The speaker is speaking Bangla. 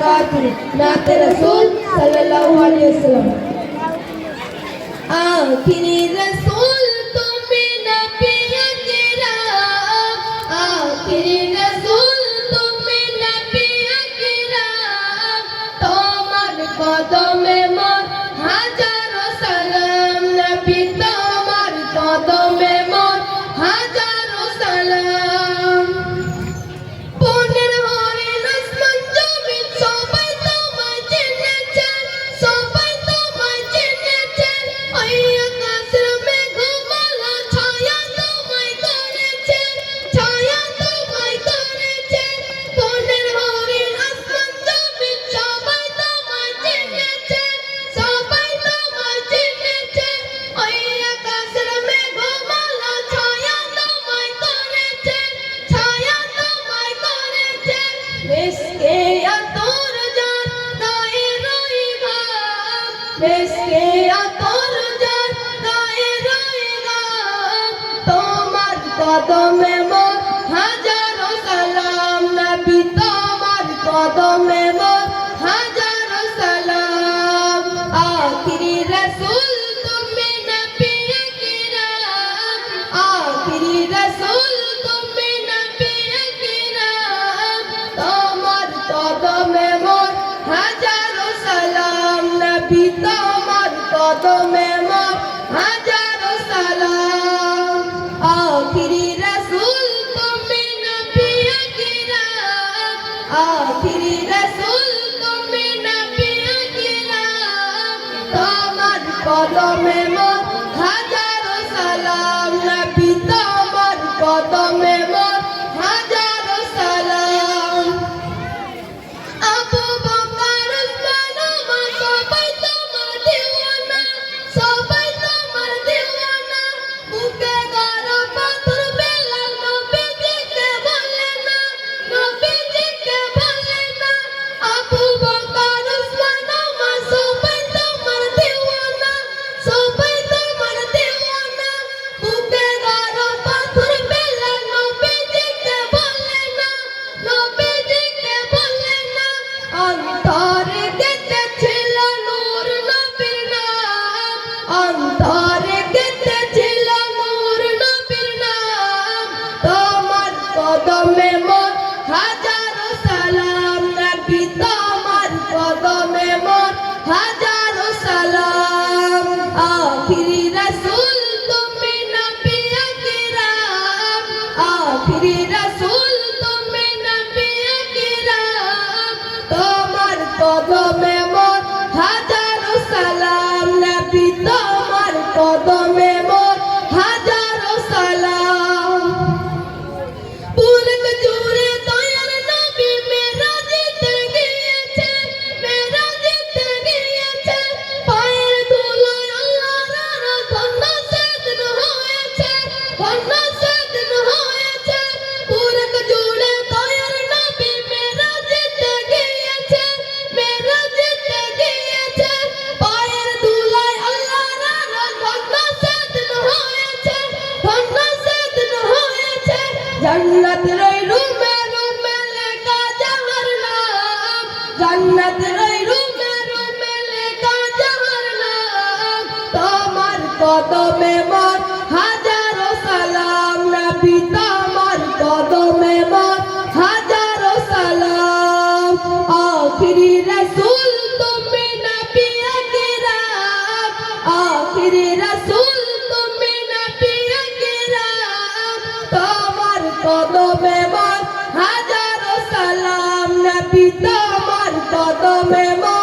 बरकातहू। नाते रसूल सल्लल्लाहु अलैहि वसल्लम। आखिरी रसूल तुम नबी अकरम, आखिरी रसूल तुम नबी अकरम, তোমার কদমে মোর হাজারো সালাম নবী, তোমার কদমে মোর হাজারো সালাম। বনের হরিণ আসমান জমিন সবাই তোমায় চিনেছেন, সবাই তোমায় চিনেছেন। ওই আকাশের মেঘমালা ছায়া তোমায় করেছেন, ছায়া তোমায় করেছেন। বনের হরিণ আসমান জমিন সবাই তোমায় চিনেছেন, সবাই তোমায় চিনেছেন। ওই আকাশের মেঘমালা ছায়া তোমায় করেছেন, ছায়া তোমায় করেছেন। মিশকে আতর জান গায়ে রই গাম, মিশকে আতর জান গায়ে রই গাম। তোমার কদমে মোর হাজারো সালাম নবী, তোমার কদমে মোর হাজারো সালাম। আখিরি রসুল তুমি নবী আকরাম, আখিরি রসুল তুমি নবী আকরাম। তোমার কদমে মোর হাজারো সালাম নবী, তোমার কদমে মোর হাজারো সালাম। আখিরি রসুল তুমি নবী আকরাম, আখিরি রসুল তুমি নবী আকরাম। তোমার কদমে মোর হাজারো সালাম নবী, তোমার কদমে মোর হাজারো সালাম। আবু বকর উসমান ওমর সবাই তোমার দিওয়ানা, সবাই তোমার দিওয়ানা। বুকে গড়া পাথর বেলাল নবীজিকে বলে না, নবীজিকে বলে না। আবু বকর উসমান ওমর সবাই তোমার দিওয়ানা, সবাই তোমার দিওয়ানা। বুকে গড়া পাথর বেলাল নবীজিকে বলে না, নবীজিকে বলে না। অন্তরে গেঁথেছিল নূর নবীর নাম, অন্তরে গেঁথেছিল নূর নবীর নাম। তোমার কদমে মোর হাজারো সালাম নবী, তোমার কদমে মোর হাজারো সালাম। আখিরি রসুল তুমি নবী আকরাম, আখিরি রসুল তুমি নবী আকরাম। তোমার কদমে মোর হাজারো সালাম নবী, তোমার কদমে মোর হাজারো সালাম। পুরক জুড়ে দয়াল নবী মেরাজেতে গিয়েছেন, মেরাজেতে গিয়েছেন। পায়ের ধুলোয় আল্লাহর ধন্য সেদিন হয়েছেন, ধন্য সেদিন হয়েছেন। পুরক জুড়ে দয়াল নবী মেরাজেতে গিয়েছেন, মেরাজেতে গিয়েছেন। পায়ের ধুলোয় আল্লাহর ধন্য সেদিন হয়েছেন, ধন্য সেদিন হয়েছেন। জান্নাত রই রুমে রুমে লেখা যাহার নাম, জান্নাত রই রুমে রুমে লেখা যাহার নাম। তোমার কদমে মোর হাজারো সালাম নবী, তোমার কদমে মোর হাজারো সালাম। আখিরি রসুল তুমি নবী আকরাম, আখিরি রসুল তুমি নবী আকরাম। তোমার কদমে মোর হাজারো সালাম নবী, তোমার কদমে মোর